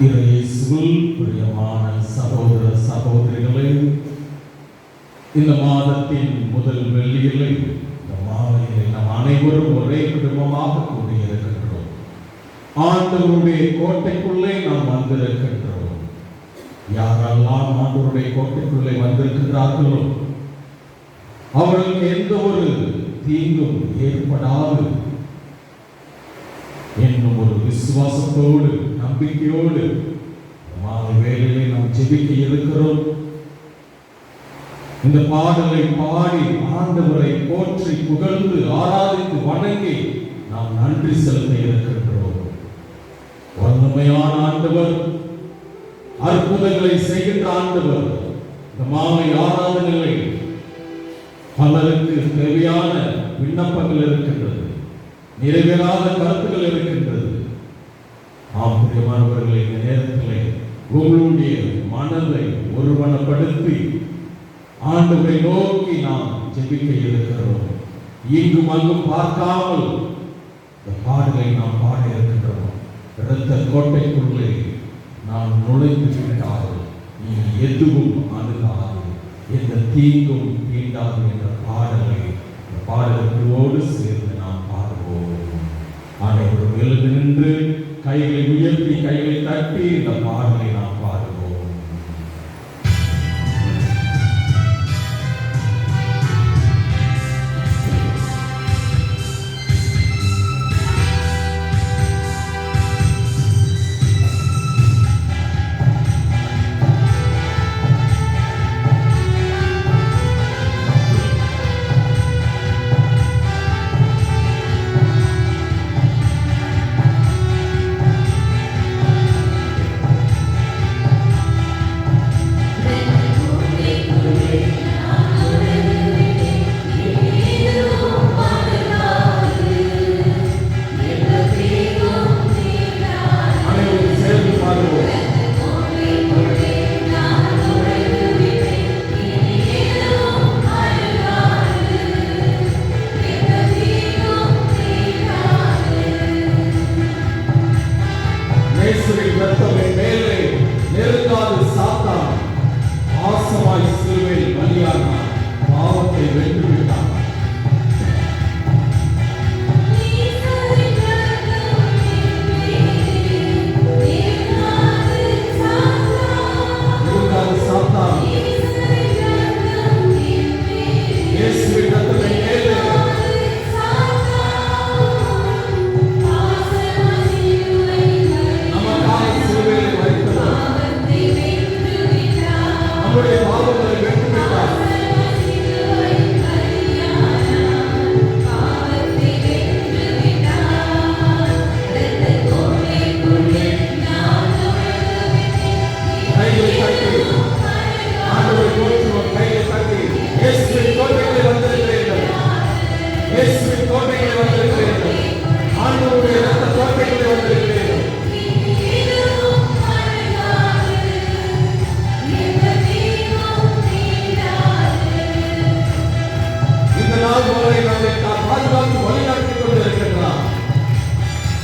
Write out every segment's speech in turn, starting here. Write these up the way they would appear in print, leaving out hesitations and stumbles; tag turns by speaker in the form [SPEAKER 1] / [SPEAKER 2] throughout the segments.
[SPEAKER 1] இயேசுவில் பிரியமான சகோதர சகோதரிகளே, இந்த மாதத்தின் முதல் வெள்ளியிலே இந்த மாலையிலே நாம் அனைவரும் ஒரே குடும்பமாக கூடியிருக்கின்றோம். ஆண்டவருடைய கோட்டைக்குள்ளே நாம் வந்திருக்கின்றோம். யாரெல்லாம் ஆண்டவருடைய கோட்டைக்குள்ளே வந்திருக்கிறார்களோ அவர்களுக்கு எந்த ஒரு தீங்கும் ஏற்படாது என்னும் ஒரு விசுவாசத்தோடு நம்பிக்கையோடு மாலை வேளையிலே நாம் ஜெபிக்க இருக்கிறோம். இந்த பாடலை பாடி ஆண்டவரை போற்றி புகழ்ந்து ஆராதித்து வணங்கி நாம் நன்றி செலுத்த இருக்கின்றோம். வல்லமையான ஆண்டவர், அற்புதங்களை செய்கின்ற ஆண்டவர். இந்த மாலை ஆராதனைகளை பலருக்கு தேவையான விண்ணப்பங்கள் இருக்கின்றது, நிறைவேறாத கருத்துக்கள் இருக்கின்றது. பிரியமானவர்களே, இந்த நேரத்திலே உங்களுடைய மனதை ஒருவனப்படுத்தி ஆண்டவரை நோக்கி நாம் ஜெபிக்க இருக்கிறோம். இங்கும் அங்கும் பார்க்காமல் இந்த பாடலை நாம் பாட இருக்கின்றோம். இரத்த கோட்டைக்குள்ளே நாம் நுழைந்து விட்டால் நீ எதுவும் அணுகாது, எந்த தீங்கும் தீண்டாது என்ற பாடலை இந்த பாடலோடு சேர்ந்து நாம் பாடுவோம். ஆண்டவர் எழுந்து நின்று கைகளை உயர்த்தி கைகளை தட்டி இந்த பாடலை நாம் பாடுவோம்.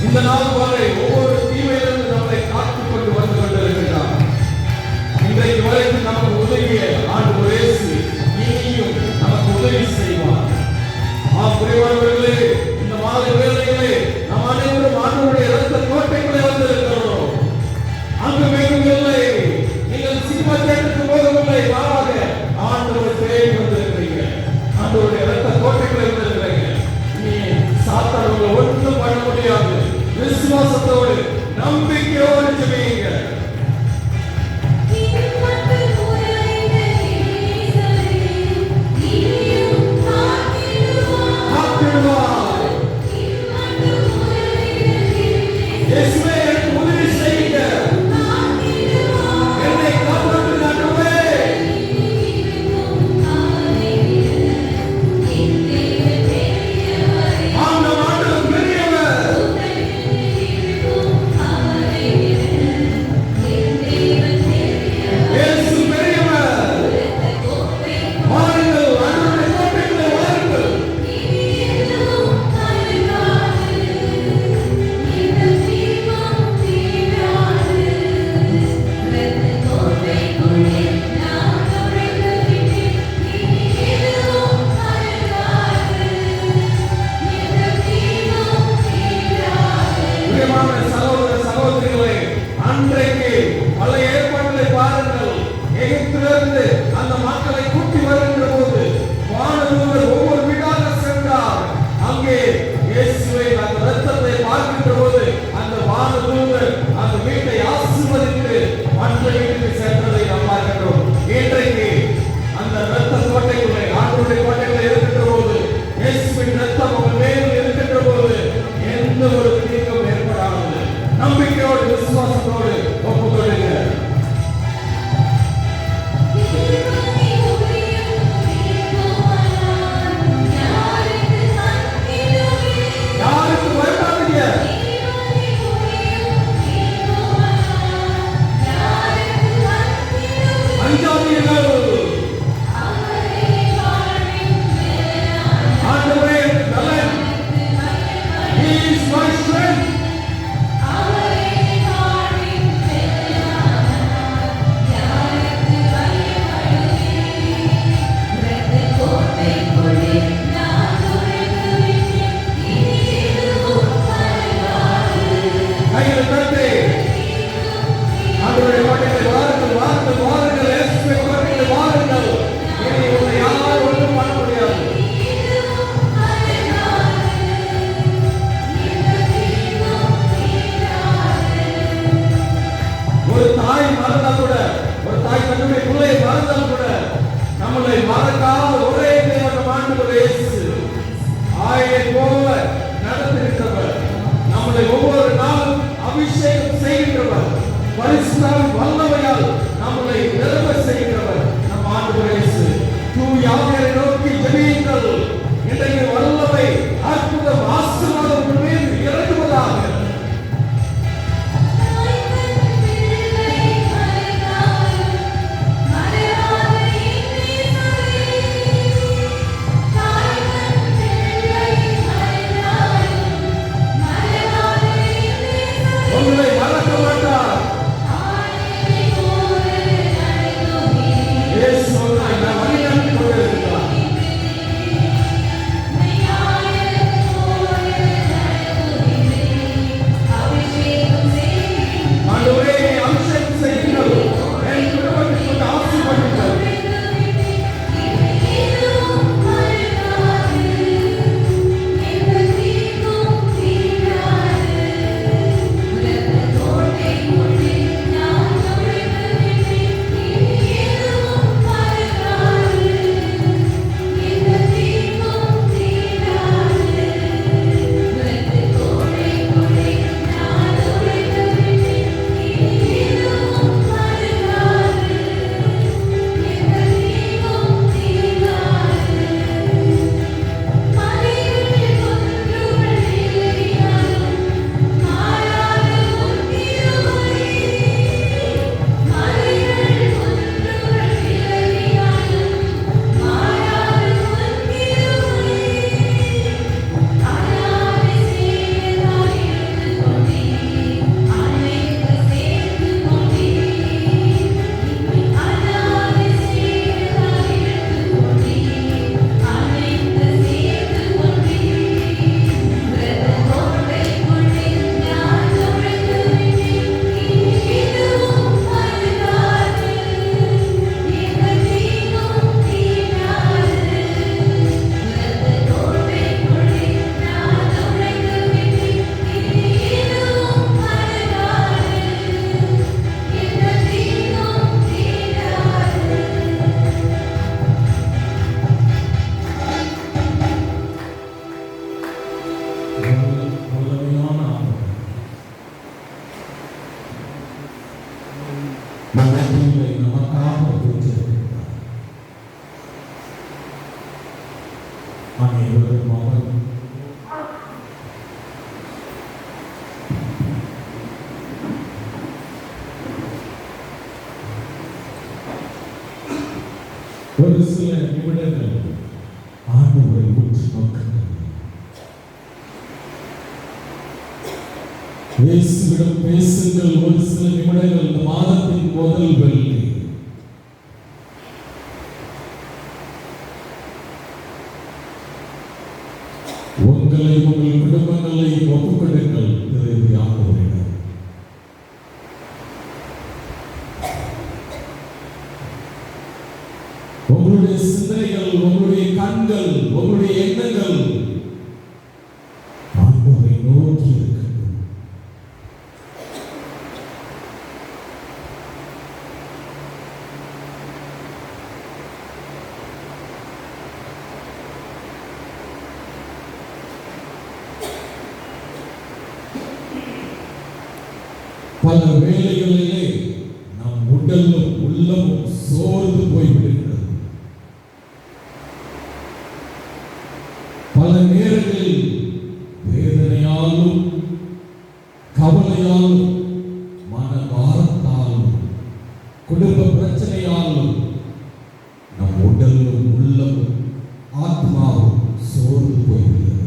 [SPEAKER 1] இந்த நாள் வரை ஒவ்வொரு தீமையிலிருந்து நம்மை காத்துக் கொண்டு வந்து கொண்டிருக்கிறார். இன்றைக்கு வரைக்கும் நமக்கு உதவிய ஆண்டவர் இயேசு இனியும் நமக்கு உதவி செய்வார். பிரியமானவர்களே, இந்த மாலை வேளையிலே நாம் அனைவரும் ஆண்டவருடைய இரத்த கோட்டைக்குள்ளே வந்திருக்கிறோம். அங்கு வேண்டுமில்லை, நீங்கள் சினிமா தேட்டருக்கு போகவில்லை, மாறாக ஆண்டவரை தேடி வந்திருக்கிறீங்க. ஆண்டவருடைய இரத்த கோட்டைக்குள்ளே வந்திருக்கிறீங்க. நீ சாத்தானுக்கு ஒன்றும் பண்ண முடியாது. விசுவாசத்தோடு நம்பிக்கையோடு ஜெபியுங்க. காத்திடுவார் ஜெபியுங்கள். இன்றைக்கு வல்லமை அற்புதம் ஆசீர்வாதம் உங்கள் மீது இறங்குவதாக. உங்களை மறக்க மாட்டார். இயேசு உங்களை வழிநடத்திக் கொண்டிருக்கிறார். ஆண்டவரே, அபிஷேகம் செய்யுங்கள். என் குடும்பத்தை கொண்டு ஆசீர்வதிங்கள். நமக்காக வைத்திருக்கிறார். அனைவரும் அவர் ஒரு சில நிமிடங்கள் ஆண்டவரை உற்று நோக்குங்கள். இயேசுவிடம் பேசுங்கள். ஒரு சில நிமிடங்கள். இந்த மாதத்தின் முதல் வெள்ளி. உங்களை உங்கள் குடும்பங்களை ஒப்புக்கொடுங்கள். ஆண்டவரிடம் உங்களுடைய சிந்தனைகள், உங்களுடைய கண்கள், உங்களுடைய எண்ணங்கள் ஆண்டவரை நோக்கி இருக்கட்டும். பல வேளைகளிலே நம் உடலும் உள்ளமும் சோர்ந்து போய்விடுகிறது. பல நேரங்களில் வேதனையாலும் கவலையாலும் மன பாரத்தாலும் குடும்ப பிரச்சனையாலும் நம் உடலும் உள்ளமும் ஆத்மாவும் சோர்ந்து போய்விடுகிறது.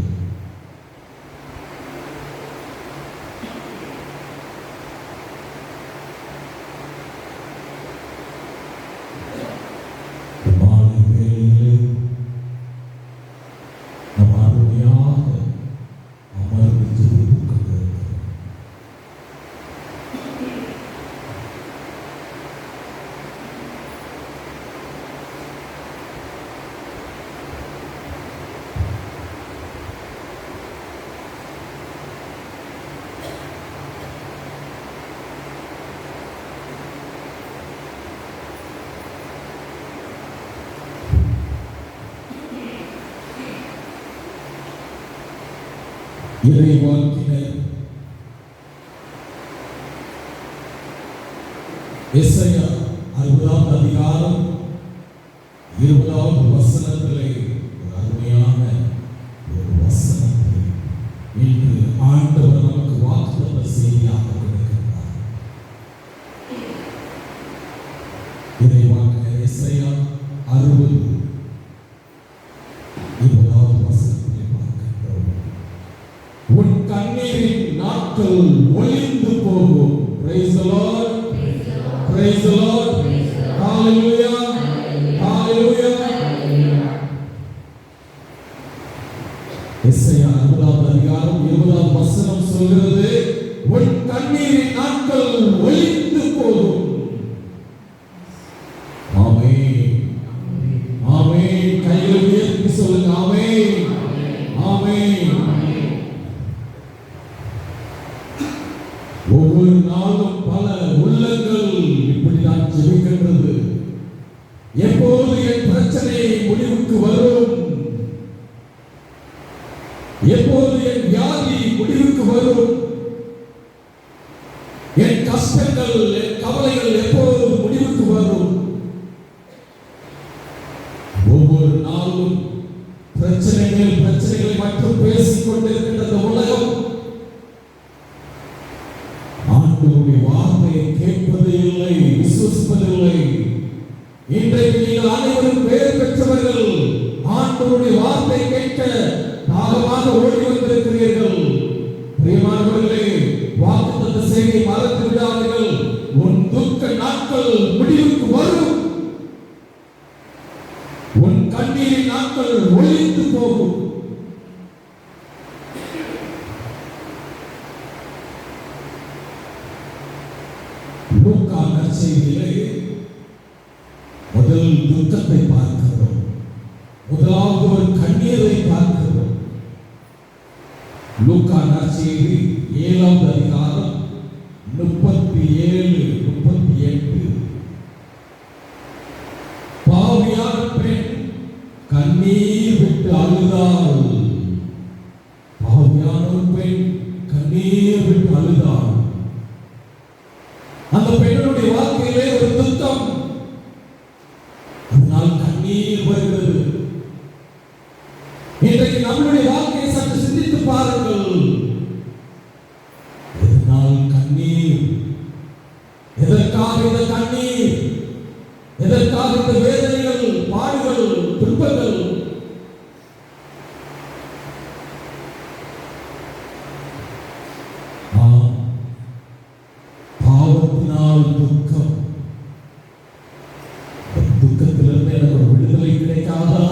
[SPEAKER 1] இறைவாக்கினர் எசாயா 60ஆம் அதிகாரம் 20ஆவது வசனத்திலே 20வது வசனத்திலே பார்க்கிறோம். உன் கண்ணீரின் நாட்கள் ஒளிந்து போகும். Praise the Lord. Praise the Lord. Hallelujah. Hallelujah. எஸ்ஐயா 60வது அதிகாரம் 20வது வசனம் சொல்கிறது, உன் கண்ணீரின் நாட்கள் ஒளிந்து போகும். ஆமென். ஆமென். கைகளை உயர்த்தி சொல்லுங்க. ஆமென். ஆமென். ஒவ்வொரு நாளும் பல உள்ளங்கள் இப்படிதான் ஜெபிக்கின்றது. எப்போது என் பிரச்சனை முடிவுக்கு வரும்? எப்போது என் வியாதி முடிவுக்கு வரும்? என் கஷ்டங்கள், என் கவலைகள் எப்போது முடிவுக்கு வரும்? ஒவ்வொரு நாளும் பிரச்சனைகள் பிரச்சனைகளை மட்டும் பேசிக் கொண்டிருக்கின்ற இந்த உலகம் ஆண்டவருடைய வார்த்தையை கேட்பது இல்லை, விசுவசிப்பதில்லை. இன்றைக்கு நீங்கள் அனைவரும் பேர் பெற்றவர்கள். ஆண்டவருடைய வார்த்தை கேட்க தாகமாக ஓடி வந்திருக்கிறீர்கள். பிரியமானவர்களே, வாக்குத்தத்த செய்தியை மறந்து விடாதீர்கள். உன் துக்க நாட்கள் முடிவுக்கு வரும். உன் கண்ணீரின் நாட்கள் ஒளிந்து போகும். லூக்கா நற்செய்தியிலே முதல் துக்கத்தை பார்க்கிறோம். முதலாவது ஒரு கண்ணீரை பார்க்கிறோம். லூக்கா நற்செய்தி 7வது அதிகாரம் 37, 38. பாவியான பெண் கண்ணீர் விட்டு அழுதாள். பாவியான பெண் கண்ணீர் விட்டு அழுதாள். அந்த பெண்ணுடைய வாழ்க்கையிலே ஒரு துக்கம், அதனால் கண்ணீர் வருகிறது. இன்றைக்கு நம்முடைய வாழ்க்கையை சற்று சிந்தித்து பாருங்கள். எதனால் கண்ணீர்? எதற்காக இந்த கண்ணீர்? எதற்காக இந்த வேதனைகள், பாடுகள், துன்பங்கள்? பாவத்தினால் துக்கம். துக்கத்திலிருந்து எனக்கு ஒரு விடுதலை கிடைக்காதா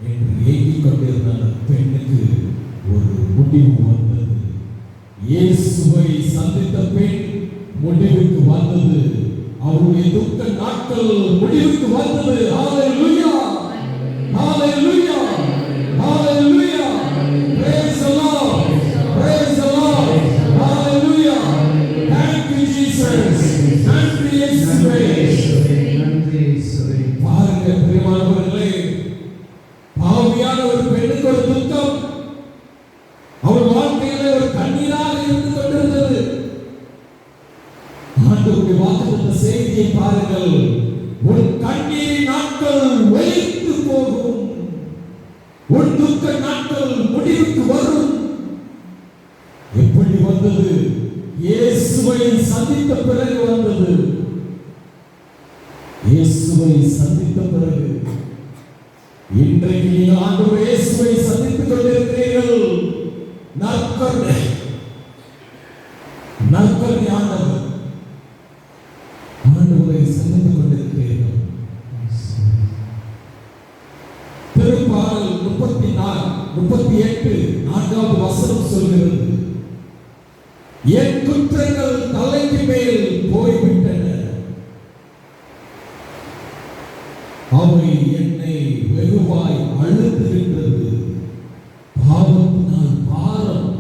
[SPEAKER 1] என்று ஏங்கிக் கொண்டிருந்த அந்த பெண்ணுக்கு ஒரு முடிவு வந்தது. இயேசுவை சந்தித்த பெண் முடிவுக்கு வந்தது. அவருடைய துக்க நாட்கள் முடிவுக்கு வந்தது. ஹalleluya. ஹalleluya. ஹalleluya. Praise the Lord. Praise the Lord. Hallelujah. Thank you Jesus. நன்றி இயேசுவே. நன்றி இயேசுவே. பாருங்க பிரியமானவர்களே, பாவியான ஒரு பெண்ணுக்கு ஒரு துக்கம், அவள் வாழ்க்கையிலே ஒரு கண்ணீராக இருந்து கொண்டிருந்தது. ஆண்டவருடைய வாக்குத்தத்த செய்தியை பாருங்கள். உன் கண்ணீரின் நாட்கள் ஒளிந்து போகும். உன் துக்க நாட்கள் முடிவுக்கு வரும். எப்படி வந்தது? இயேசுவை சந்தித்த பிறகு வந்தது. இயேசுவை சந்தித்த பிறகு. இன்றைக்கு நீங்கள் ஆண்டவர் இயேசுவை சந்தித்துக் கொண்டிருக்கிறீர்கள். நற்கருணை ஆண்டவர் ஆண்டவரை சந்தித்துக் கொண்டிருக்கிறீர்கள். திருப்பாடல் 34, 38 4வது வசனம் சொல்கிறது, என் குற்றங்கள் தலைக்கு மேல் போய்விட்டன, அவை என்னை வெகுவாய் அழுத்துகின்றது. பாவத்தினால் பாரம்,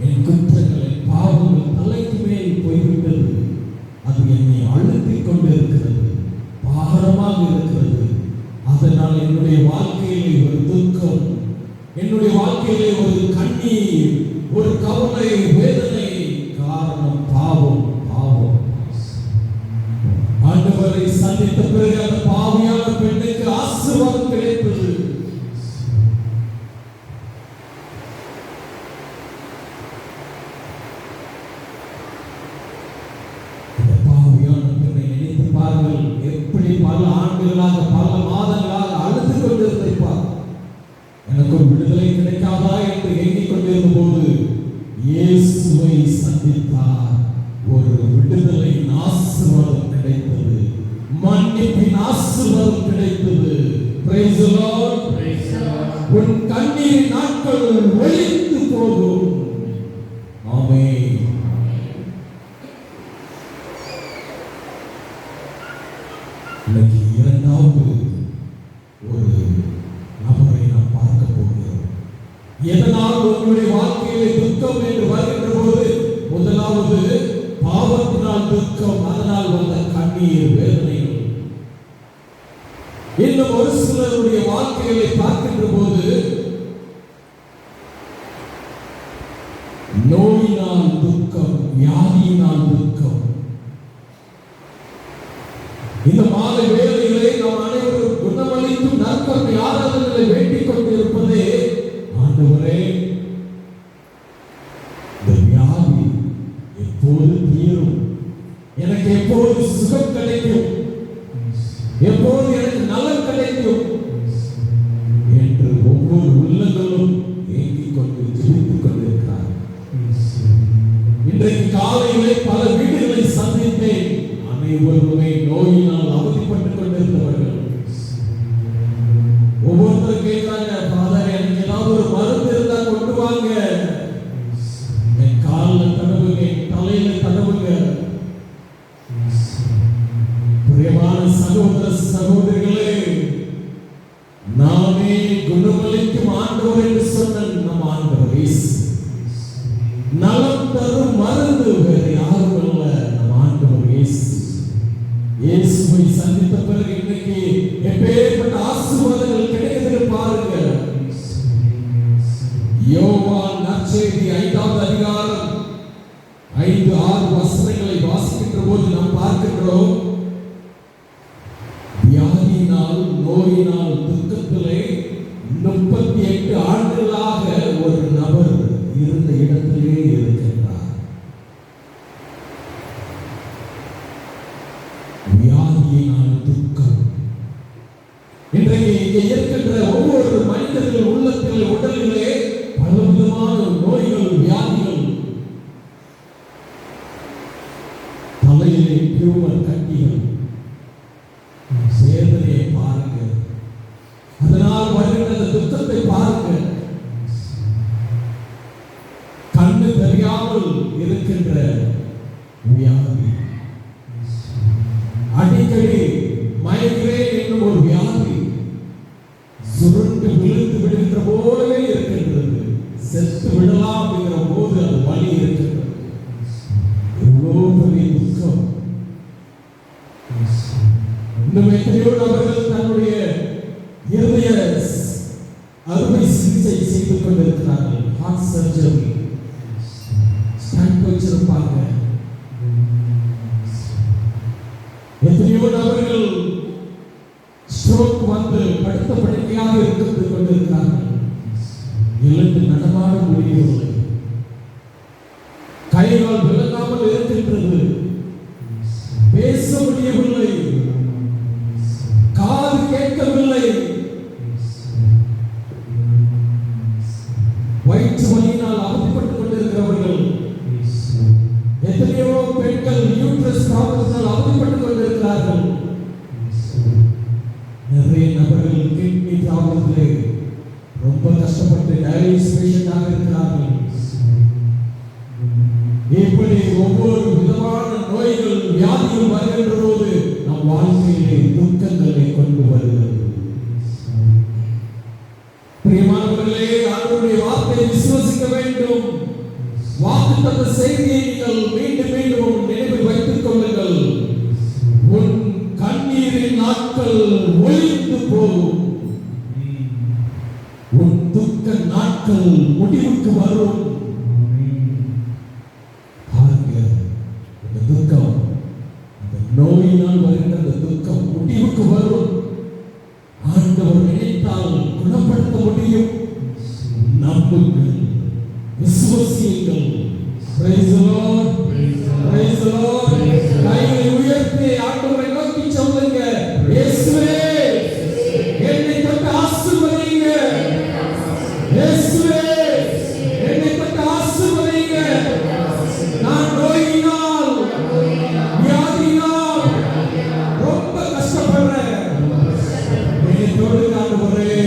[SPEAKER 1] என் குற்றங்கள், என் பாவங்கள் தலைக்கு மேல் போய்விட்டது. அது என்னை அழுத்திக் கொண்டிருக்கிறது, பாரமாக இருக்கிறது. அதனால் என்னுடைய வாழ்க்கையிலே ஒரு துக்கம், என்னுடைய வாழ்க்கையிலே ஒரு கண்ணீர், ஒரு கவலை, வேதனை. காரணம் பாவம். பாவம். ஆண்டவரை சந்தித்த பிறகு அந்த பாவியான பெண்ணுக்கு ஆசீர்வாதம் கிடைத்தது. இந்த பாவியான பெண்ணை நினைத்து பாருங்கள். எப்படி பல ஆண்டுகளாக, பல மாதங்களாக அழுது கொண்டிருந்திருப்பார். உன் கண்ணீர் நாட்கள் ஒழிந்து போகும். ஆமென். இன்னைக்கு இரண்டாவது ஒரு நபரை நாம் பார்க்க போகிறோம். எதனால் உங்களுடைய வாழ்க்கையிலே துக்கம் என்று வருகின்ற போது, முதலாவது பாவத்தினால் துக்கம், அதனால் வந்த கண்ணீர் வேதனைகள். இன்னும் ஒரு சிலருடைய வாழ்க்கைகளை பார்க்கின்ற போது நோயினால் துக்கம், வியாதியினால் துக்கம். இந்த மாலை வேளையிலே நாம் அனைவரும் குணமளிக்கும் நற்கருணை ஆராதனைகளை வேண்டிக் கொண்டிருப்பதே, ஆண்டவரே இந்த வியாதி எப்போது தீரும், எனக்கு எப்போது சுகம் கிடைக்கும், எப்போது எனக்கு நலம் கிடைக்கும் என்று ஒவ்வொரு உள்ளங்களும் ஏங்கிக் கொண்டு ஜெபித்துக் கொண்டிருக்கிறார். இன்றைக்கு காலையிலே பல வீடுகளை சந்தித்தேன். அனைவருமே நோயினால் அவதிப்பட்டுக் கொண்டிருந்தவர்கள். ஒவ்வொருத்தரும் கேட்கிறாங்க, ஃபாதர் எனக்கு ஏதாவது ஒரு மருந்து இருந்தா கொண்டு வாங்க, என் காலில் தடவுங்க, என் தலையில தடவுங்க. பிரியமான சகோதர சகோதரிகளே, நாமே குணமளிக்கும் ஆண்டவர் என்று சொன்ன நம் ஆண்டவர் இயேசு, நலம் தரும் மருந்து வேறு யாரும் அல்ல, நம் ஆண்டவர் இயேசு. இயேசுவை சந்தித்த பிறகு இன்னைக்கு எப்பேற்பட்ட ஆசீர்வாதங்கள் கிடைக்கிறது பாருங்க. யோவான் நற்செய்தி 5வது அதிகாரம் 5-6 வசனங்களை வாசிக்கின்ற போது நாம் பார்க்கின்றோம், வியாதியினால் நோயினால் துக்கத்திலே 38 ஆண்டுகளாக ஒரு நபர் இருந்த இடத்திலே இருக்கின்றார். வியாதியினால் துக்கம். இன்றைக்கு இங்கே இருக்கின்ற ஒவ்வொரு மனிதர்கள் உள்ளத்தில் உடலிலே பலவிதமான நோய்கள், வியாதிகள், தலையிலே டியூமர் கட்டிகள், சேதனையை பாருங்க, அதனால் வருகின்ற துக்கத்தை பாருங்க. கண்ணு தெரியாமல் இருக்கின்ற வியாதி, அடிக்கடி மைக்ரேன் என்னும் ஒரு வியாதி, சுருண்டு விழுந்து விடுகின்ற போலவே இருக்கின்றது, செத்து விடலாம் என்கிற போது அது வலி இருக்கின்றது. எவ்வளோ பெரிய துக்கம். இன்னும் எத்தனையோ நபர்கள் தன்னுடைய இருதய அறுவை சிகிச்சை செய்து கொண்டிருக்கிறார்கள். ஹார்ட் சர்ஜரி ஸ்டண்ட் வச்சிருப்பாங்க. எத்தனையோ நபர்கள் ஸ்ட்ரோக் வந்து படுத்த படுக்கையாக இருந்து கொண்டிருக்கிறார்கள். எழுந்து நடமாட முடியவில்லை, கைகால் விளங்காமல் இருக்கின்றது, பேச முடியவில்லை, காது கேட்கவில்லை, வயிற்று வலியினால் அவதிப்பட்டுக் கொண்டிருக்கிறவர்கள். எத்தனையோ பெண்கள் யூட்ரஸ் ப்ராப்ளத்தினால் அவதிப்பட்டுக் கொண்டிருக்கிறார்கள். நிறைய நபர்கள் கிட்னி ப்ராப்ளத்திலே ரொம்ப கஷ்டப்பட்டு டயாலிசிஸ் பேஷண்டாக இருக்கிறார்கள். இப்படி ஒவ்வொரு விதமான நோய்கள், வியாதிகள் வருகின்ற போது நம் வாழ்க்கையிலே துக்கங்களை கொண்டு வருகிறது. பிரியமானவர்களே, ஆண்டவருடைய வார்த்தையை விசுவசிக்க வேண்டும். வாக்குத்தத்த செய்தியை நீங்கள் மீண்டும் மீண்டும் நினைவில் வைத்துக் கொள்ளுங்கள். உன் கண்ணீரின் நாட்கள் ஒழிந்து போகும், உன் துக்க நாட்கள் முடிவுக்கு வரும். பாருங்க, இந்த துக்கம், இந்த நோயினால் வருகின்ற அந்த துக்கம் முடிவுக்கு வரும். ஆண்டவர் நினைத்தால் குணப்படுத்த முடியும். நம்புங்கள், விசுவசியுங்கள். Praise the Lord. Praise the Lord. கைகளை உயர்த்தி ஆண்டவரை நோக்கி சொல்லுங்க, இயேசுவே என்னை தொட்டு ஆசீர்வதிங்க, இயேசுவே என்னை தொட்டு ஆசீர்வதிங்க. நான் நோயினால், வியாதியினால் ரொம்ப கஷ்டப்படுறேன். என்னை தொடுங்க ஆண்டவரே,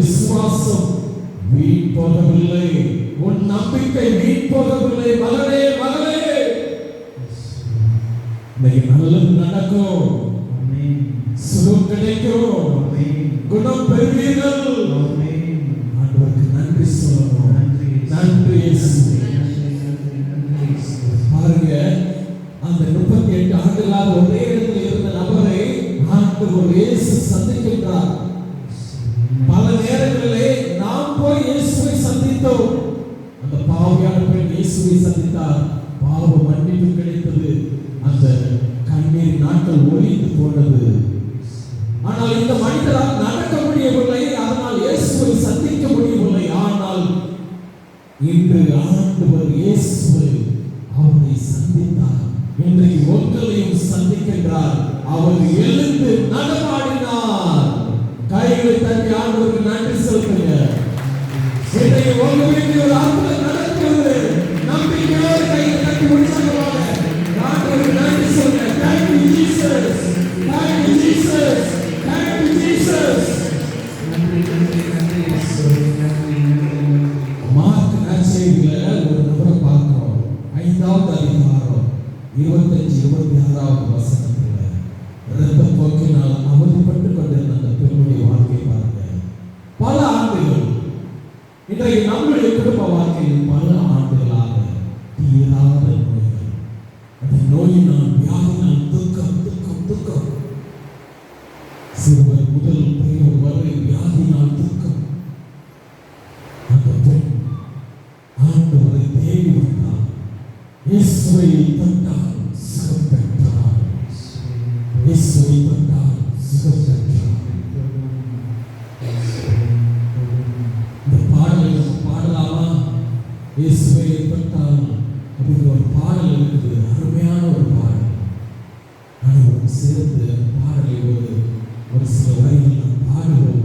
[SPEAKER 1] விசுவாசம் வீண் போகவில்லை, உன் நம்பிக்கை வீண் போகவில்லை. மகனே மகளே, இன்னைக்கு நல்லது நடக்கும், சுகம் கிடைக்கும், குணம் பெறுவீர்கள். ஆண்டவருக்கு நன்றி சொல்லணும். நன்றி இயேசுவே. பாருங்க, அந்த 38 ஆண்டுகளாக ஒரே இடத்தில் இருந்த நபரை ஆண்டவர் இயேசு சந்திக்கின்றார். பல நேரங்களிலே நாம் போய் இயேசுவை சந்தித்தோம். அந்த பாவியான பெண் இயேசுவை சந்தித்தார், பாவ மன்னிப்பு கிடைத்தது, அந்த கண்ணீர் நாட்கள் ஒழிந்து போனது. ஆனால் இந்த மனிதரால் நடக்க முடியவில்லை, அதனால் இயேசுவை சந்திக்க முடியவில்லை. ஆனால் இன்று ஆண்டவர் இயேசுவை அவரை சந்தித்தார். இன்றைக்கு ஒருவரையும் சந்திக்கின்றார். அவர் எழுந்து நடமாடினார். கைகளை தட்டி ஆண்டவருக்கு நன்றி செலுத்துங்க. இன்றைக்கு உங்க வீட்டில் ஒரு அற்புதம் நடக்கிறது. நம்பிக்கையோடு கையை தட்டி உற்சாகமாக ஆண்டவருக்கு நன்றி சொல்லுங்க. Thank you Jesus, thank you Jesus, thank you Jesus. Mark நற்செய்தியில ஒரு நபரை பார்க்கிறோம். 5வது அதிகாரம் 25-26வது வசனத்துல இரத்தப் போக்கினால் அவதிப்பட்டுக் கொண்டிருந்த அந்த பெண்ணுடைய வாழ்க்கையை பாருங்க. பல ஆண்டுகள், இன்றைக்கு நம்முடைய குடும்ப வாழ்க்கையில் பல ஆண்டுகளாக தீராத நோய்கள், அந்த நோயினால் வியாதினால் துக்கம் துக்கம் துக்கம், சிறுவர் முதல் பெரியவர் வரை வியாதினால் துக்கம். அந்த பெண் ஆண்டவரை தேடி வந்தார், இயேசுவை தொட்டார், சுகம் பெற்றார். இயேசுவை தொட்டார், சுகம் பெற்றார். இந்த பாடலை நம்ம பாடலாமா? இயேசுவை தொட்டால் அப்படிங்கிற ஒரு பாடல் இருக்குது, அருமையான ஒரு பாடல். அனைவரும் சேர்ந்து பாடலை ஒரு சில வரிகள் நாம் பாடுவோம்.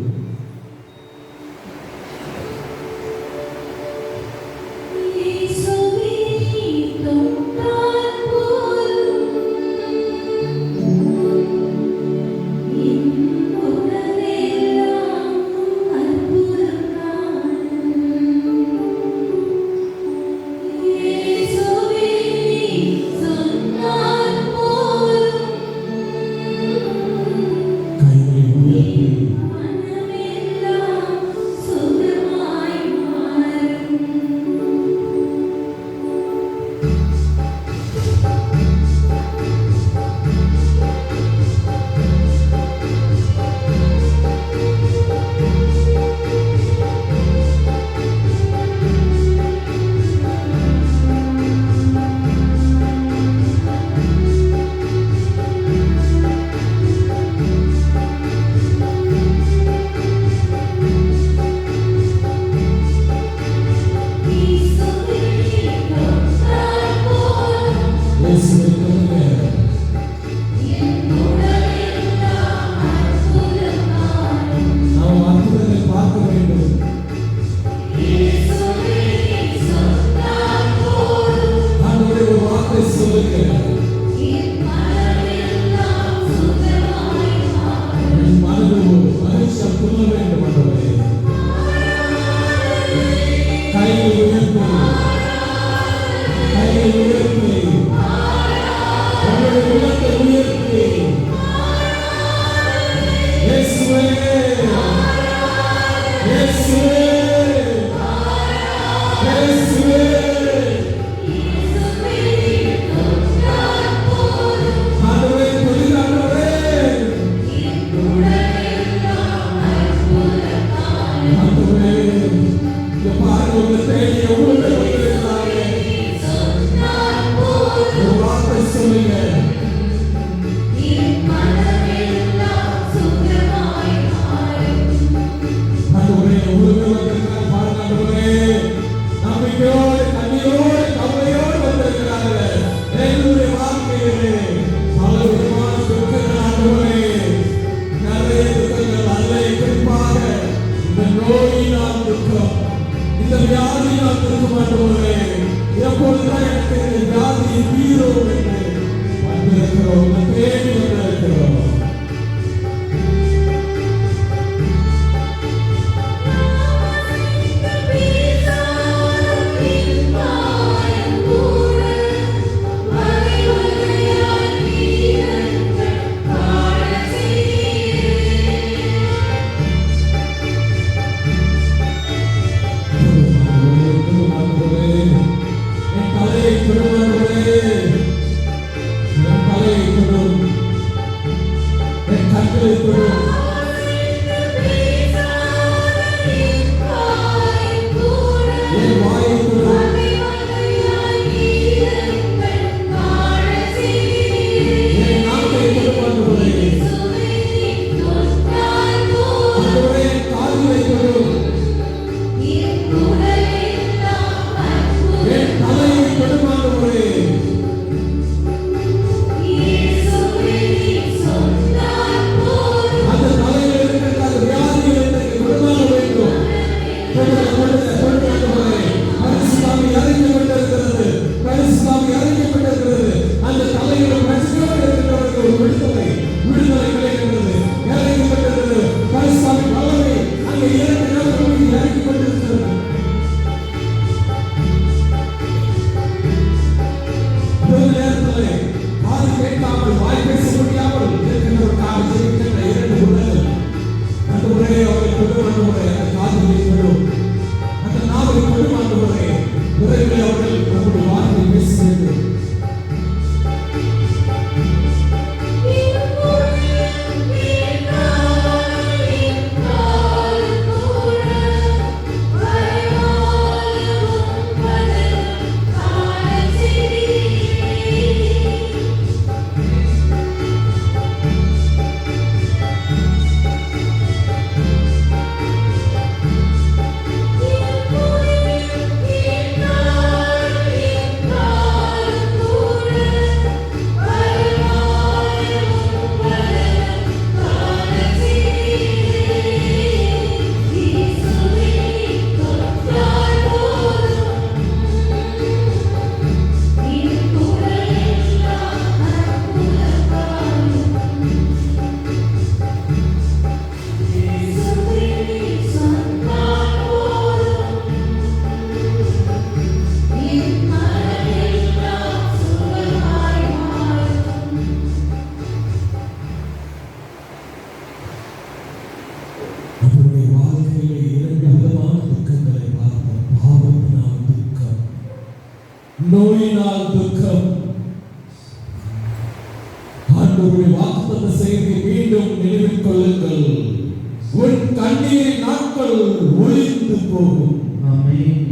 [SPEAKER 1] ஒழிந்து போகும்.
[SPEAKER 2] ஆமென்.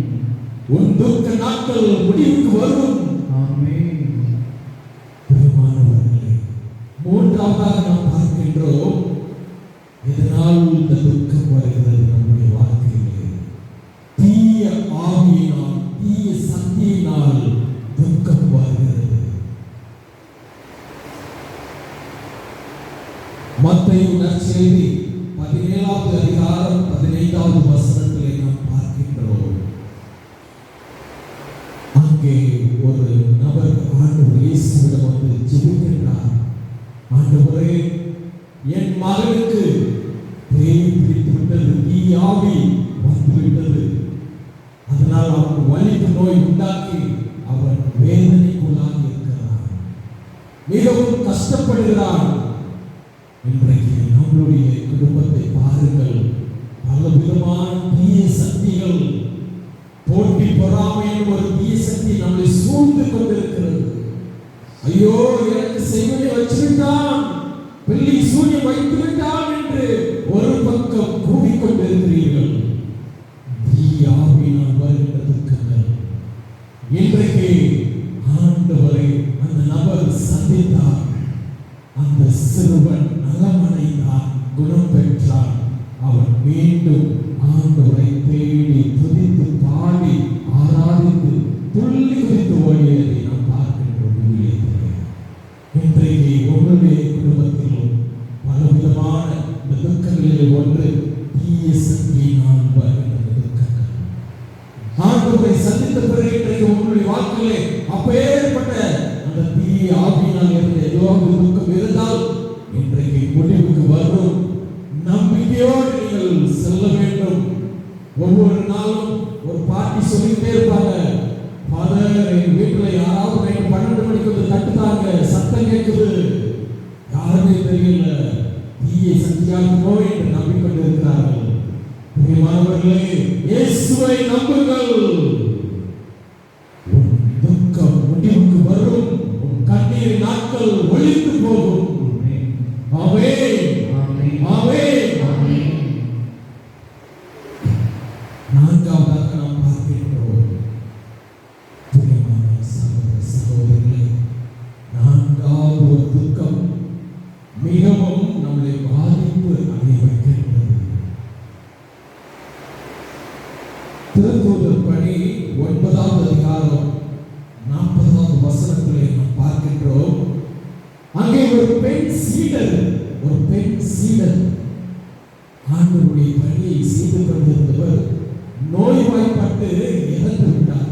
[SPEAKER 1] உன் துக்க நாட்கள் முடிவுக்கு வரும்.
[SPEAKER 2] ஆமென்.
[SPEAKER 1] பிரியமானவர்களே, மூன்றாவதாக நாம் பார்க்கின்றோம், இதனால் இந்த துக்கம் வருகிறது நம்முடைய வாழ்க்கையிலே. தீய ஆவியினால், தீய சக்தியினால் துக்கம் வருகிறது. மத்தேயு நற்செய்தி 17வது அதிகாரம் 15வது வசனத்திலே நாம் பார்க்கின்றோம். அங்கே ஒரு நபர் ஆண்டவர் இயேசுவிடம் வந்து ஜெபிக்கின்றார். ஆண்டவரே, என் மகனுக்கு பேய் பிடித்து விட்டது, தீய ஆவி வந்துவிட்டது. அதனால் அவன் வலிப்பு நோய் உண்டாக்கி அவன் வேதனைக்குள்ளாகி இருக்கிறான், மிகவும் கஷ்டப்படுகிறான். இன்றைக்கு நம்முடைய குடும்பத்தை பாருங்கள், பலவிதமான தீய சக்திகள், போட்டி பொறாமை ஒரு தீய சக்தி நம்மை சூழ்ந்து கொண்டிருக்கிறது. ஐயோ, எனக்கு செய்வதை வச்சுவிட்டான், வெள்ளி சூரியன் வைத்து விட்டான் என்று ஒரு பக்கம் கூறிக்கொண்டிருக்கிறீர்கள். தீய ஆவியினால் வருகின்ற துக்கங்கள். இன்றைக்கு ஆண்டவரை அந்த நபர் சந்தித்தார். அந்த சிறுவன் நலமடைந்தான், குணம் பெற்றான். அவன் மீண்டும் ஆண்டவரை தேடி துதித்து பாடி ஆராதித்து துள்ளி குதித்து ஓடியதை நாம் பார்க்கின்றோம். இன்றைக்கு ஒவ்வொருடைய குடும்பத்திலும் பலவிதமான இந்த துக்கங்களில் ஒன்று தீய சக்தியினால் வருகின்ற துக்கங்கள். ஆண்டவரை சந்தித்த பிறகு இன்றைக்கு உங்களுடைய வாழ்க்கையிலே அப்பேற்பட்ட அந்த தீய ஆவியினால் இருந்த ஏதாவது துக்கம் இருந்தால் இன்றைக்கு முடிவுக்கு வரும். நம்பிக்கையோடு நீங்கள் செல்ல வேண்டும். ஒவ்வொரு நாளும் ஒரு பாட்டி சொல்லிட்டே இருப்பாங்க, ஃபாதர், எங்க வீட்டுல யாராவது நைட்டு 12 மணிக்கு வந்து தட்டுதாங்க, சத்தம் கேட்குது, யாருமே தெரியல, தீய சக்தியாகுமோ என்று நம்பிக்கொண்டிருக்கிறார்கள். பிரியமானவர்களே, இயேசுவை நம்புங்கள். உன் துக்கம் முடிவுக்கு வரும், உன் கண்ணீர் நாட்கள் ஒழிந்து போகும். ஆமென். ஆமென். நான்காவதாக நாம் பார்க்கின்றோம், பிரியமான சகோதர சகோதரிகளே, நான்காவது ஒரு துக்கம் மிகவும் நம்மளை பாதிப்பு அடைய வைக்கின்றது. திருத்தூதர் பணி 9வது அதிகாரம் 40வது வசனத்திலே நாம் பார்க்கின்றோம். அங்கே ஒரு பெண் சீடர் ஆண்டவருடைய பணியை செய்து கொண்டிருந்தவர் நோய்வாய்ப்பட்டு இறந்து விட்டார்.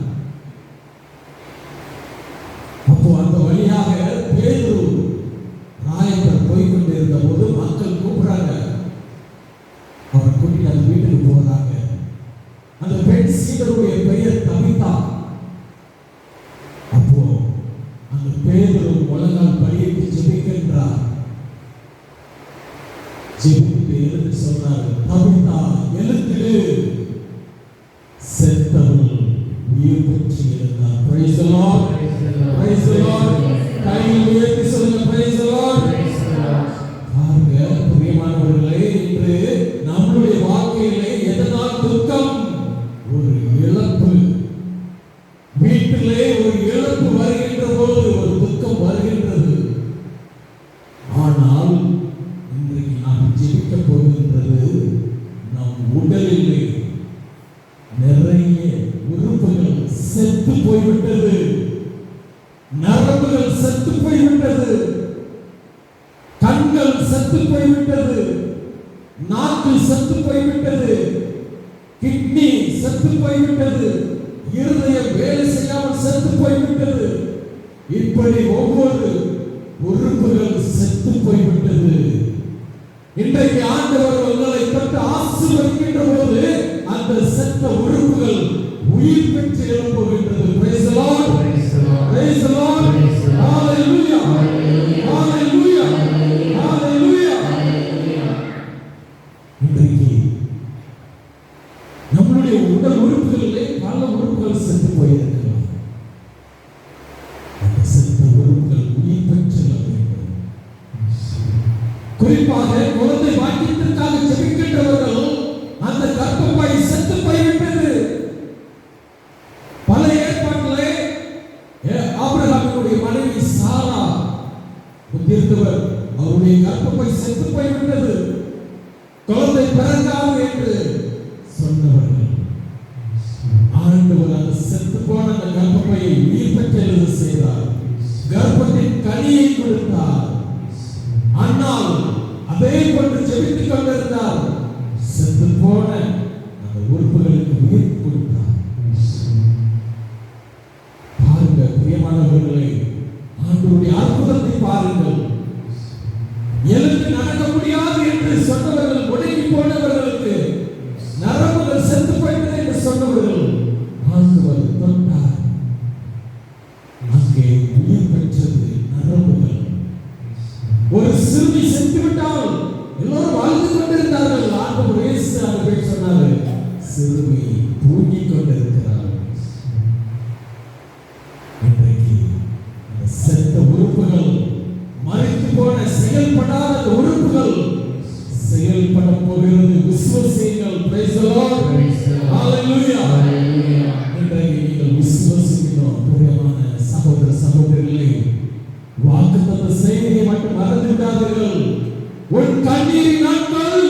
[SPEAKER 1] அப்போ அந்த வழியாக பேதுரு ராயப்பர் போய் கொண்டிருந்த போது மக்கள் கூப்பிடுறாங்க, அவர் கூட்டிட்டு அந்த வீட்டுக்கு போறாங்க. அந்த பெண் சீடருடைய பெயர் தபிதா. அப்போ அந்த பேதுரு முழங்கால் படியிட்டு ஜெபிக்கின்றார். ஜெபித்து எழுந்து சொன்னார், தபிதா எழுந்திரு. செத்தவள் உயிர் பெற்று எழுந்தார். Praise the Lord. Praise the Lord. கையில் உயர்த்தி சொல்லுங்க, Praise the Lord. பாருங்க பிரியமானவர்களே, இன்று நம்முடைய வாழ்க்கையிலே எதனால் துக்கம்? ஒரு இழப்பு. வீட்டிலே ஒரு இழப்பு வருகின்ற போது ஒரு துக்கம் வருகின்றது. ஆனால் இன்றைக்கு நாம் ஜெபிக்க போகின்றது, நம் உடலிலே நிறைய உறுப்புகள் செத்து போய்விட்டது, நரம்புகள் செத்து போய்விட்டது, கண்கள் செத்து போய்விட்டது, நாக்கு செத்து போய்விட்டது, கிட்னி செத்து போய்விட்டது, இருதயம் வேலை செய்யாமல் செத்து போய்விட்டது. இப்படி ஒவ்வொரு உறுப்புகள் செத்து போய்விட்டது. இன்றைக்கு ஆண்டவர் உங்களை தொட்டு ஆசீர்வதிக்கின்ற போது அந்த செத்த உறுப்புகள் உயிர் பெற்று எழும்புகின்றது. Praise the Lord. Praise the Lord. Hallelujah. Hallelujah. Hallelujah. இன்றைக்கு நம்முடைய உடல் உறுப்புகளிலே பல உறுப்புகள் செத்து போயிருக்கலாம். அந்த செத்த உறுப்புகள் உயிர் பெற்று வேண்டும். குறிப்பாக குழந்தை பாக்கியத்திற்காக ஜெபிக்கின்றவர்கள் அந்த கர்ப்ப இருந்தவர் அவருடைய கர்ப்பப்பை செத்து போய்விட்டது, குழந்தை பிறக்காது என்று சொன்னவர்கள் ஆண்டவர் அந்த செத்து போன அந்த கர்ப்பப்பையை உயிர் பெற்றெழுத செய்தார். கர்ப்பத்தின் கனியை கொடுத்தார். ஆனால் அதே போன்று ஜெபித்துக் கொண்டிருந்தார். செத்து போன அந்த உறுப்புகளுக்கு உயிர் கொடுத்தார். பாருங்க பிரியமானவர்களே, ஆண்டவருடைய அற்புதத்தை பாருங்கள். எழுந்து நடக்க முடியாது என்று சொன்னவர்கள், முடங்கி போனவர்களுக்கு, நரம்புகள் செத்து போயிட்டது என்று சொன்னவர்கள் ஆண்டவர் தொட்டார். அங்கே உயிர் பெற்றது நரம்புகள். ஒரு சிறுமி செத்து விட்டால் எல்லோரும் வாழ்ந்து கொண்டிருந்தார்கள். ஆண்டவர் இயேசு அவர்கள் சொன்னார், சிறுமி தூங்கிக் கொண்டிருக்கிறார். இன்றைக்கு அந்த செத்த உறுப்புகள், மறைத்து போன செயல்படாத உறுப்புகள் செயல்பட போகிறது. விசுவாசிகள். Praise the lord. ஹalleluya. இன்றைக்கு நீங்கள் விசுவாசிக்கணும். பிரியமான சகோதர சகோதரிகளே, வாக்குத்தத்த செய்தியை மட்டும் மறந்து விடாதீர்கள். உன் கண்ணீரின் நாட்கள்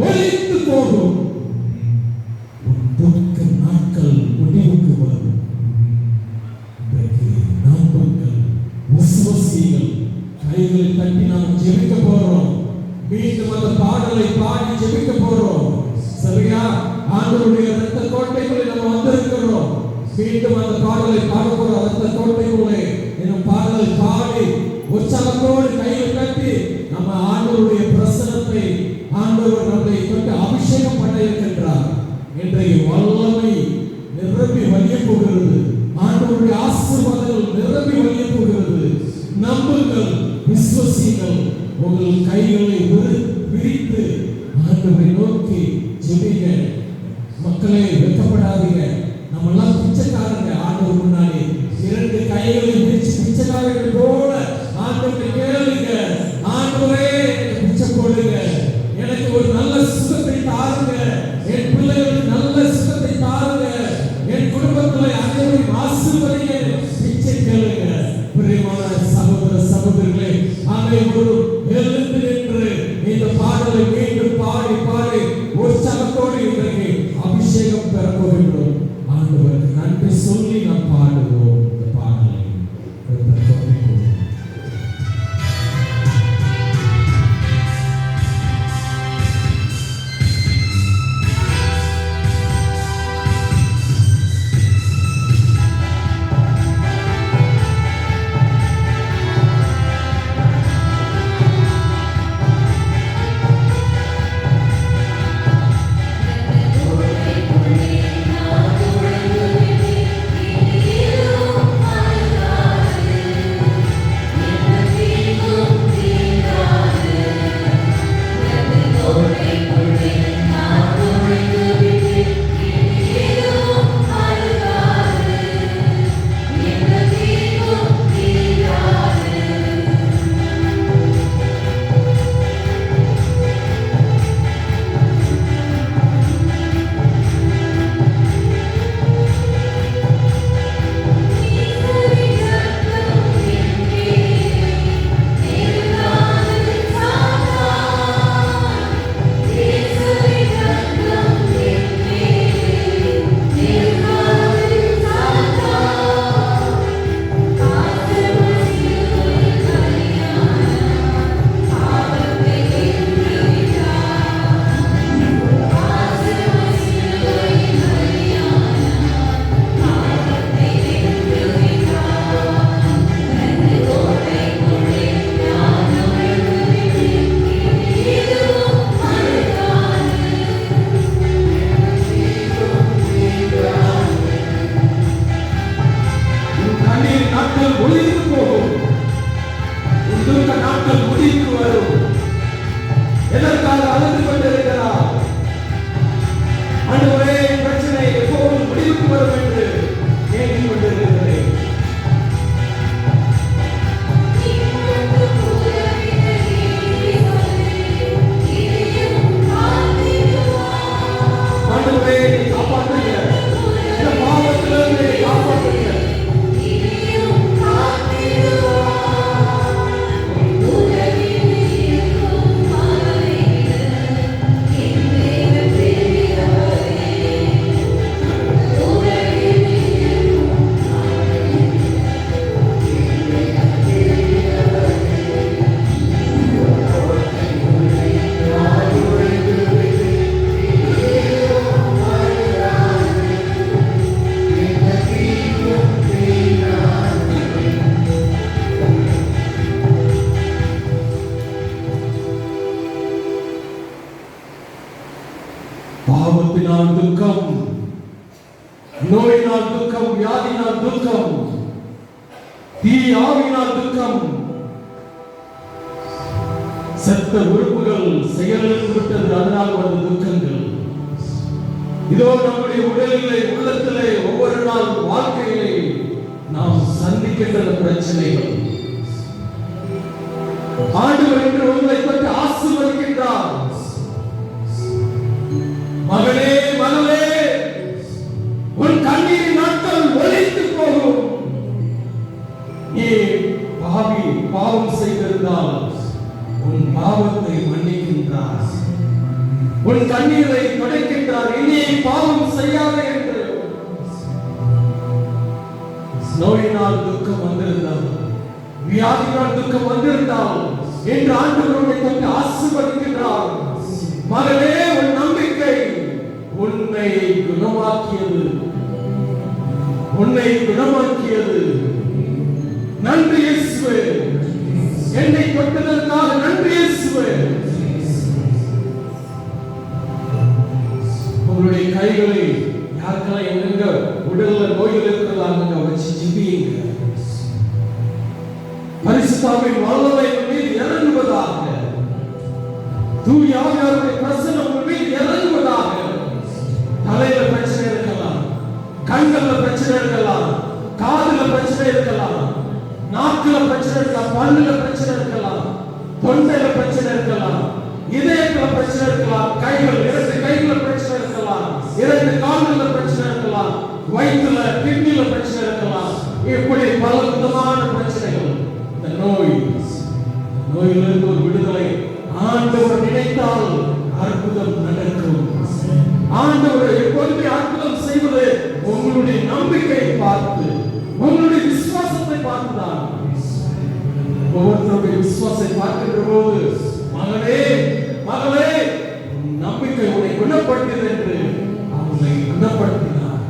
[SPEAKER 1] ஒழித்து போகும். உன் துக்க நாட்கள் முடிவுக்கு வரும். இன்றைக்கு நம்புங்கள், விசுவாசிகள். கைகளை தட்டி நாம் ஜெபிக்க போறோம். மீண்டும் அந்த பாடலை பாடி ஜெபிக்க போறோம். சரியா? ஆண்டவருடைய இரத்த கோட்டைக்குள்ளே நம்ம வந்திருக்கிறோம். மீண்டும் அந்த பாடலை பாட போறோம். இரத்த கோட்டைக்குள்ளே என்னும் பாடலை பாடி உற்சாகத்தோடு கையை கட்டி நம்ம ஆண்டவருடைய பிரசன்னத்தை, ஆண்டவர் நம்மை கொண்டு அபிஷேகம் பண்ண இருக்கின்றார். இன்றைய வல்லமை நிரம்பி வழிய போகிறது. ஆண்டவருடைய ஆசீர்வாதங்கள் நிரம்பி வழிய போகிறது. நம்புங்கள், விசுவாசிகள். உங்கள் கைகளை விரித்து ஆண்டவரை நோக்கி ஜெபிங்க. மக்களே, வெட்கப்படாதீங்க. நம்ம எல்லாம் பிச்சைக்காரங்க. ஆண்டவர் முன்னாடி இரண்டு கைகளை விரிச்சு பிச்சைக்காரர்கள் போல ஆண்டவரை கேளுங்க. ஆண்டவரே, பிச்சை போடுங்க. எனக்கு ஒரு நல்ல சுகத்தை தாருங்க. என் பிள்ளைகளுக்கு நல்ல சுகத்தை தாருங்க. என் குடும்பங்களை அனைவரையும் ஆசீர்வதிங்க. பிச்சை கேளுங்க. பிரியமான சகோதர சகோதரிகளே, அனைவரும் எழுந்து நின்று இந்த பாடலை மீண்டும் பாடி பாடி உற்சாகத்தோடு இன்றைக்கு அபிஷேகம் பெற போகின்றோம். ஆண்டவருக்கு நன்றி சொல்லி நாம் பாடுவோம். இந்த பாடலை
[SPEAKER 2] Hallelujah.
[SPEAKER 1] நோயினால் துக்கம், நோயினால் துக்கம், வியாதினால் துக்கம், தீய ஆவியினால் துக்கம், செத்த உறுப்புகள் செயலிழந்து விட்டது, அதனால் வந்த துக்கங்கள். இதோ நம்முடைய உடலிலே, உள்ளத்திலே, ஒவ்வொரு நாள் வாழ்க்கையிலே நாம் சந்திக்கின்ற பிரச்சனைகள். ஆண்டவர் என்று உங்களை பற்றி ஆசீர்வதிக்கின்றார். மகளே, மகளே, உன் கண்ணீரின் நாட்கள் ஒழித்து போகும். நீ பாவம் செய்திருந்தால் உன் பாவத்தை மன்னிக்கின்றார், உன் கண்ணீரை துடைக்கின்றார். இனி பாவம் செய்யாதே என்று. நோயினால் துக்கம் வந்திருந்தால், வியாதினால் துக்கம் வந்திருந்தால் என்று ஆண்டவருடைய தன்னை ஆசீர்வதிக்கின்றார். மகளே, உன் நம்பிக்கை உன்னை குணமாக்கியது, உன்னை குணமாக்கியது. நன்றி இயேசுவே, என்னை தொட்டதற்காக நன்றி இயேசுவே. உங்களுடைய கைகளை யாருக்கெல்லாம் எங்க உடல்ல நோய்கள் இருக்கிறாங்க வச்சு ஜெபியுங்க. பரிசுத்தாவின் வல்லமை மீது இறங்குவதாக, தூய ஆவியாருடைய பிரசன்னம் மீது இறங்குவதாக. தலையில பிரச்சனை இருக்கலாம், கண்கள்ல பிரச்சனை இருக்கலாம், காதுல பிரச்சனை இருக்கலாம், நாக்குல பிரச்சனை இருக்கலாம், பல்லுல பிரச்சனை இருக்கலாம், தொண்டையில பிரச்சனை இருக்கலாம், இதயத்துல பிரச்சனை இருக்கலாம், கைகள், இரண்டு கைகள பிரச்சனை இருக்கலாம், இரண்டு கால்கள பிரச்சனை இருக்கலாம், வயிற்றுல கிட்னில பிரச்சனை இருக்கலாம். இப்படி பல விதமான பிரச்சனைகள். இந்த நோயிலிருந்து ஒரு விடுதலை ஆண்டவர் நினைத்தால் அற்புதம் நடக்கும். ஆண்டவர் எப்பொழுதுமே அற்புதம் செய்வது உங்களுடைய நம்பிக்கையை பார்த்து, உங்களுடைய விசுவாசத்தை பார்த்துதான். ஒவ்வொருத்தருடைய விசுவாசத்தை பார்க்கின்ற போது, மகனே, மகளே, நம்பிக்கை உன்னை குணப்படுத்தியது என்று அவங்களை குணப்படுத்தினார்.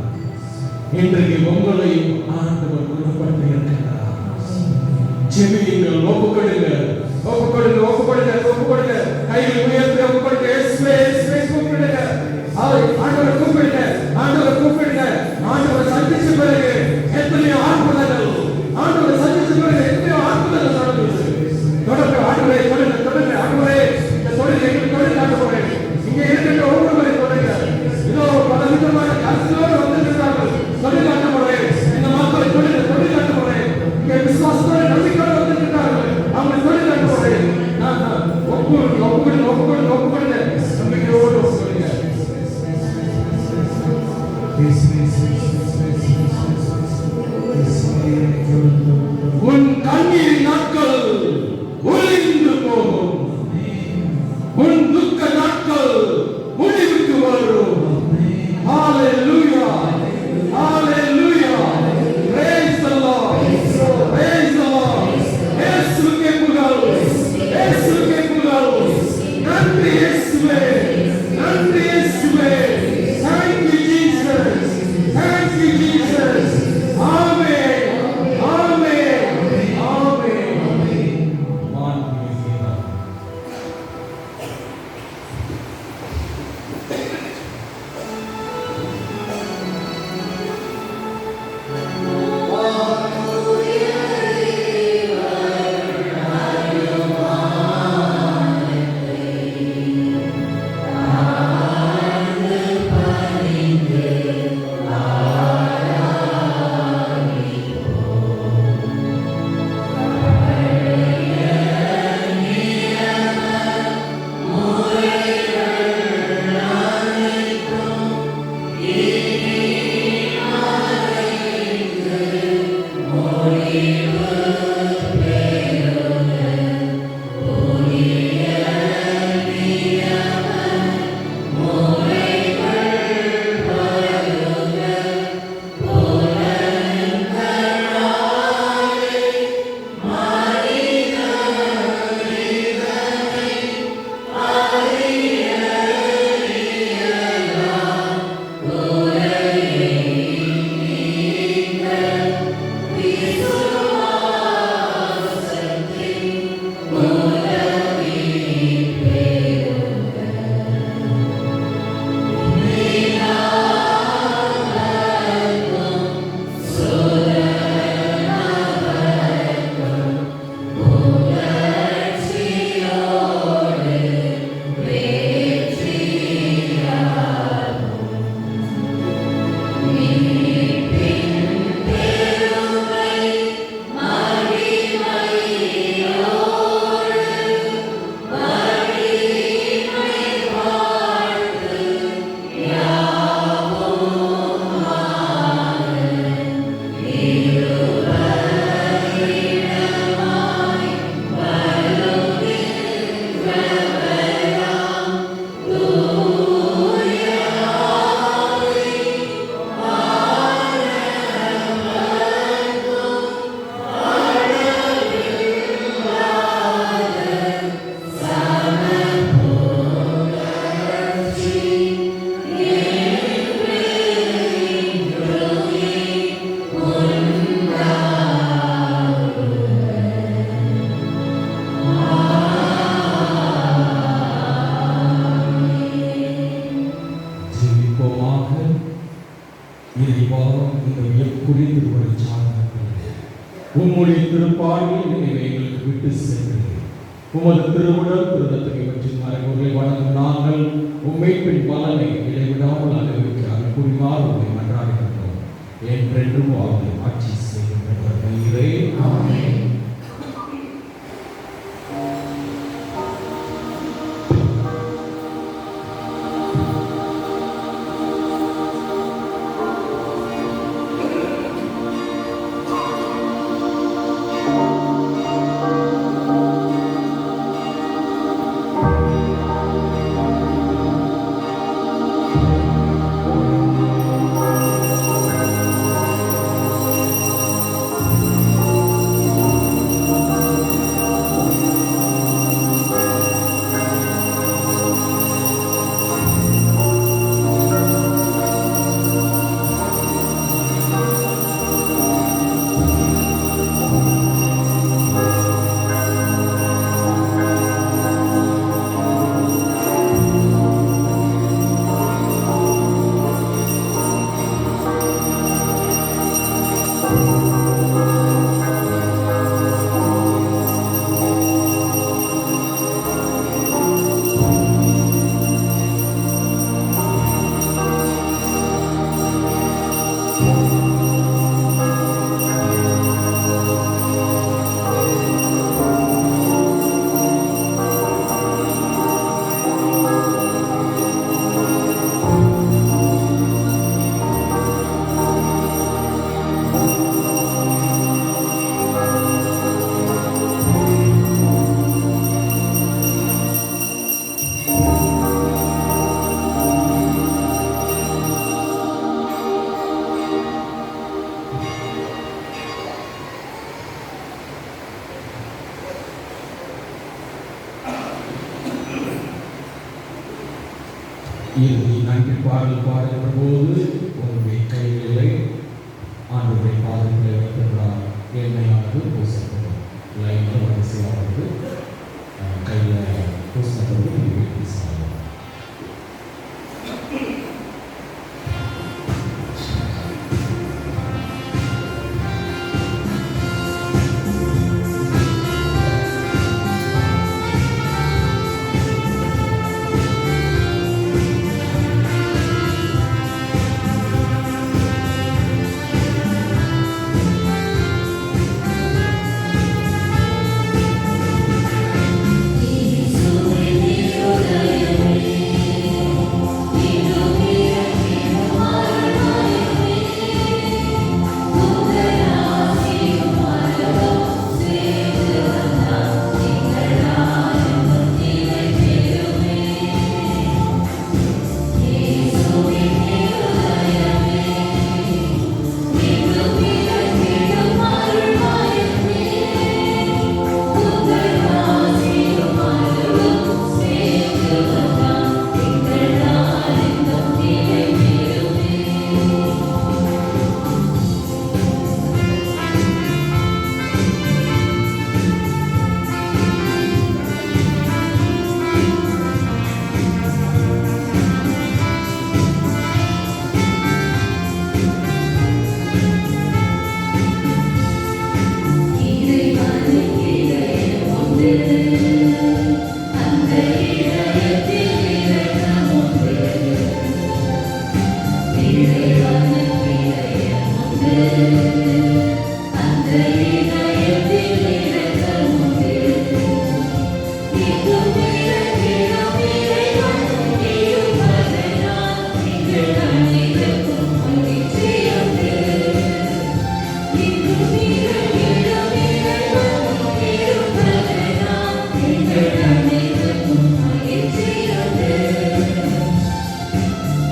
[SPEAKER 1] இன்றைக்கு உங்களை ஆண்டவர் குணப்படுத்தி இருக்கிறார். ஜெபியுங்கள், ஒப்புக்கொடுங்க, ஒப்புக்கொடுங்க, ஒப்புக்கொடுங்க, ஒப்புக்கொடுங்க. கையில் உயர்த்தி ஒப்புக்கொடுங்க. இயேசுவே, இயேசுவே கூப்பிடுங்க. ஆண்டவரை கூப்பிடுங்க, ஆண்டவரை கூப்பிடுங்க. ஆண்டவரை சந்திச்ச பிறகு எத்தனையோ அற்புதங்கள், ஆண்டவரை சந்திச்ச பிறகு எத்தனையோ அற்புதங்கள் நடந்தது. தொடர்ந்து ஆண்டவரை தொடுங்க, தொடுங்க. ஆண்டவரே, இந்த தொழில் எங்களுக்கு தொழில் ஆண்டவரே, இங்கே இருக்கின்ற ஒவ்வொருவரை தொடுங்க. இதோ பல விதமான கருத்தோடு வந்திருக்கிறார்கள். தொழில் ஆண்டவரே, இந்த மக்களை தொழில் தொழில் ஆண்டவரே, இங்கே விசுவாசத்தோடு நம்பிக்கையோடு வந்திருக்கிறார்கள். அவங்க தொழில் ஆண்டவரே, ஒப்புக்கொடுங்க, ஒப்புக்கொடுங்க, ஒப்புக்கொடுங்க, ஒப்புக்கொடுங்க. நம்பிக்கையோடு ஒப்புக்கொடுங்க. உன் கண்ணீர் நாட்கள் ஒளிந்து போகும், உன் துக்க நாட்கள் முடிவுக்கு வரும். ஹalleluya, ஹalleluya, praise the Lord, praise the Lord. இயேசுவுக்கே புகழ், இயேசுவுக்கே புகழ். நன்றி இயேசுவே, நன்றி இயேசுவே. Thank you Jesus, thank you Jesus. Amen, amen, amen. இறைவா, இந்த புரிந்து ஒரு சாதனங்கள் உம்முடைய திருப்பாடியில் நினைவை எங்களுக்கு விட்டு சென்று உமது திருவுடல் திருத்தத்தை பற்றி மறைமுறை வழங்கும் நாங்கள் உண்மை பின் பலனை இடைவிடாமல் அனுபவிக்க அனுப்புரிமாறு உண்மை மன்றாடுகின்றோம். என்றென்றும் வாழ்ந்து ஆட்சி செய்கின்ற நீரே. ஆமென். இறுதி நன்றி பாடல் பாடுகிற போது உங்களுடைய கைகளை ஆண்டுடைய பாதங்களை வைத்திருந்தார் எண்ணெயானது பூசப்படும். லைனில் வரிசையானது கையில் பூசப்படும். வீட்டு சாதம்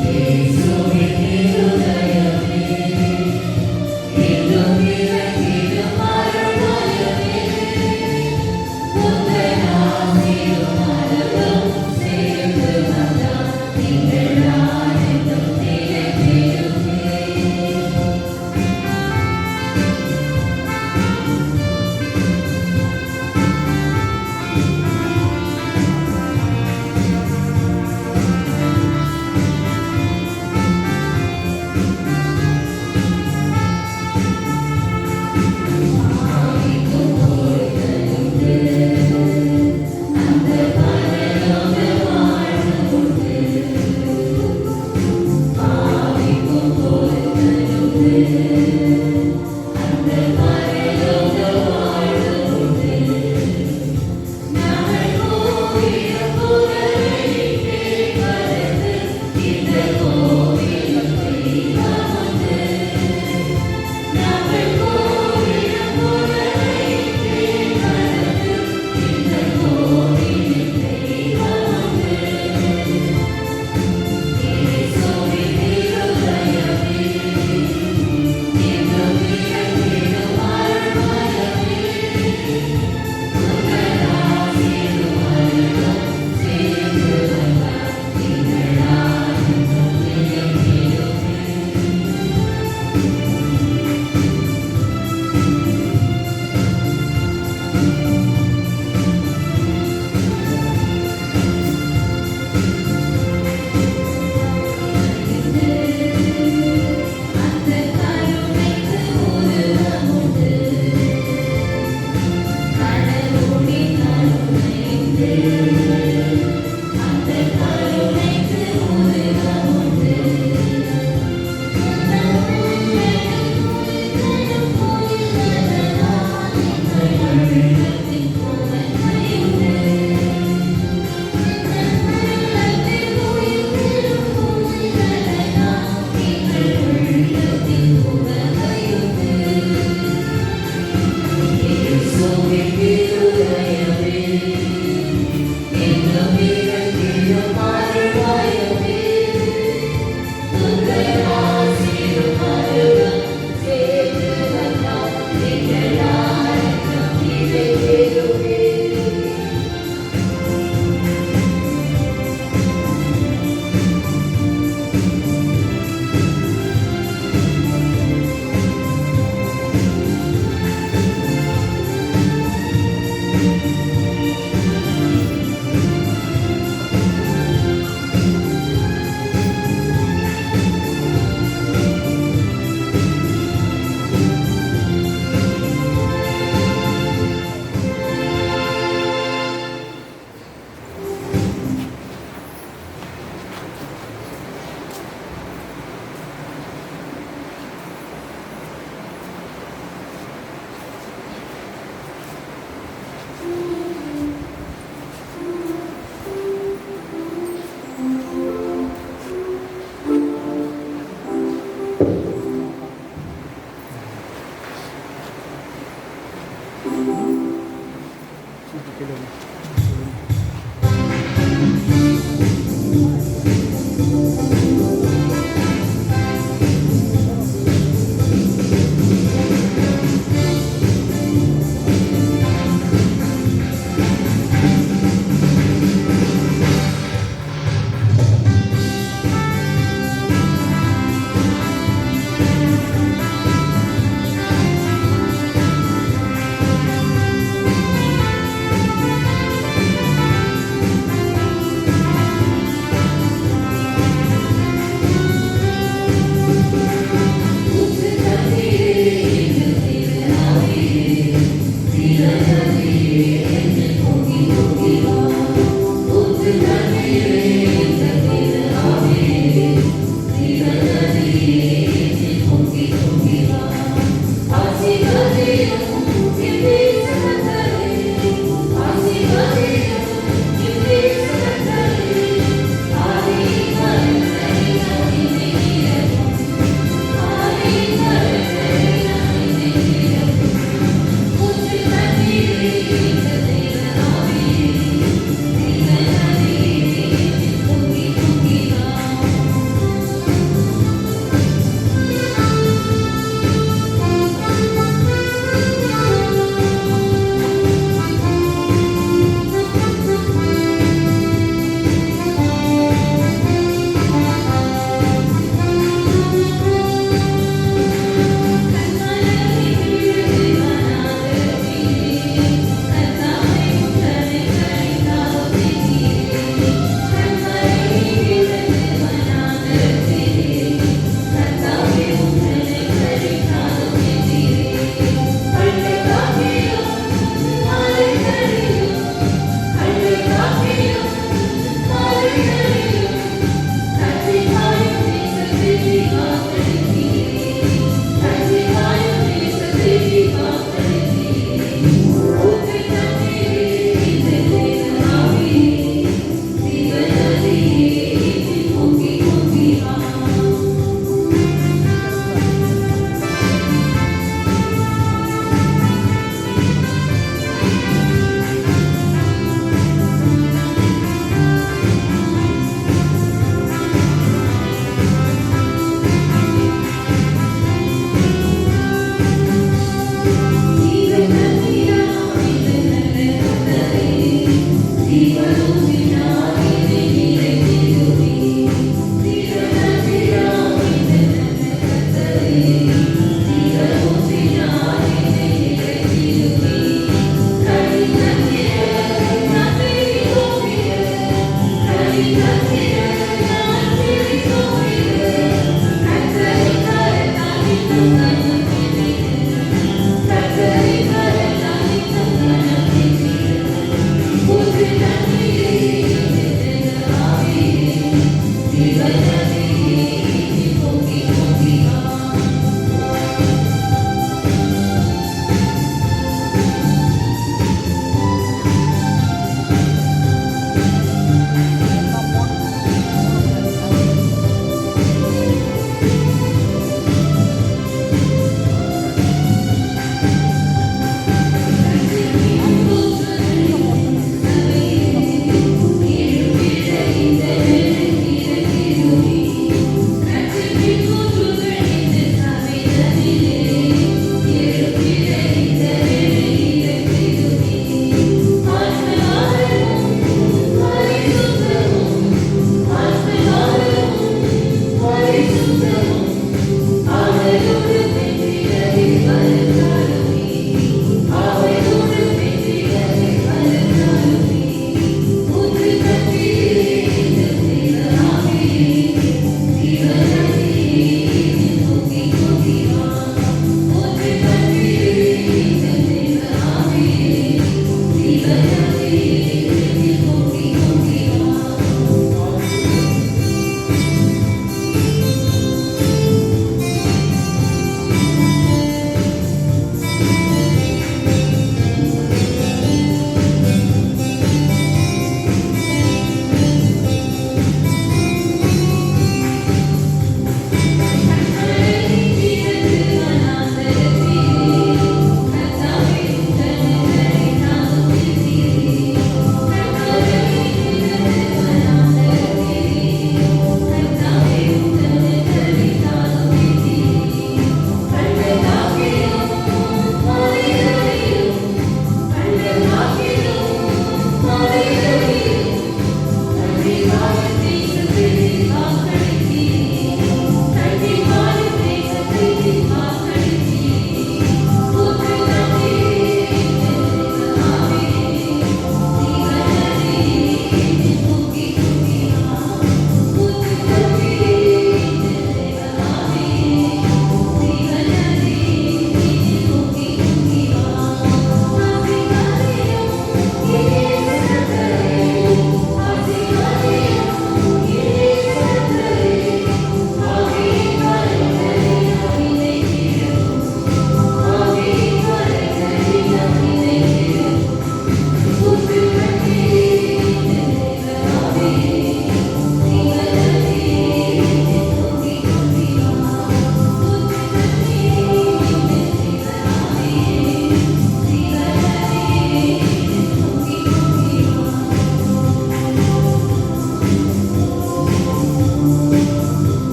[SPEAKER 2] Yes,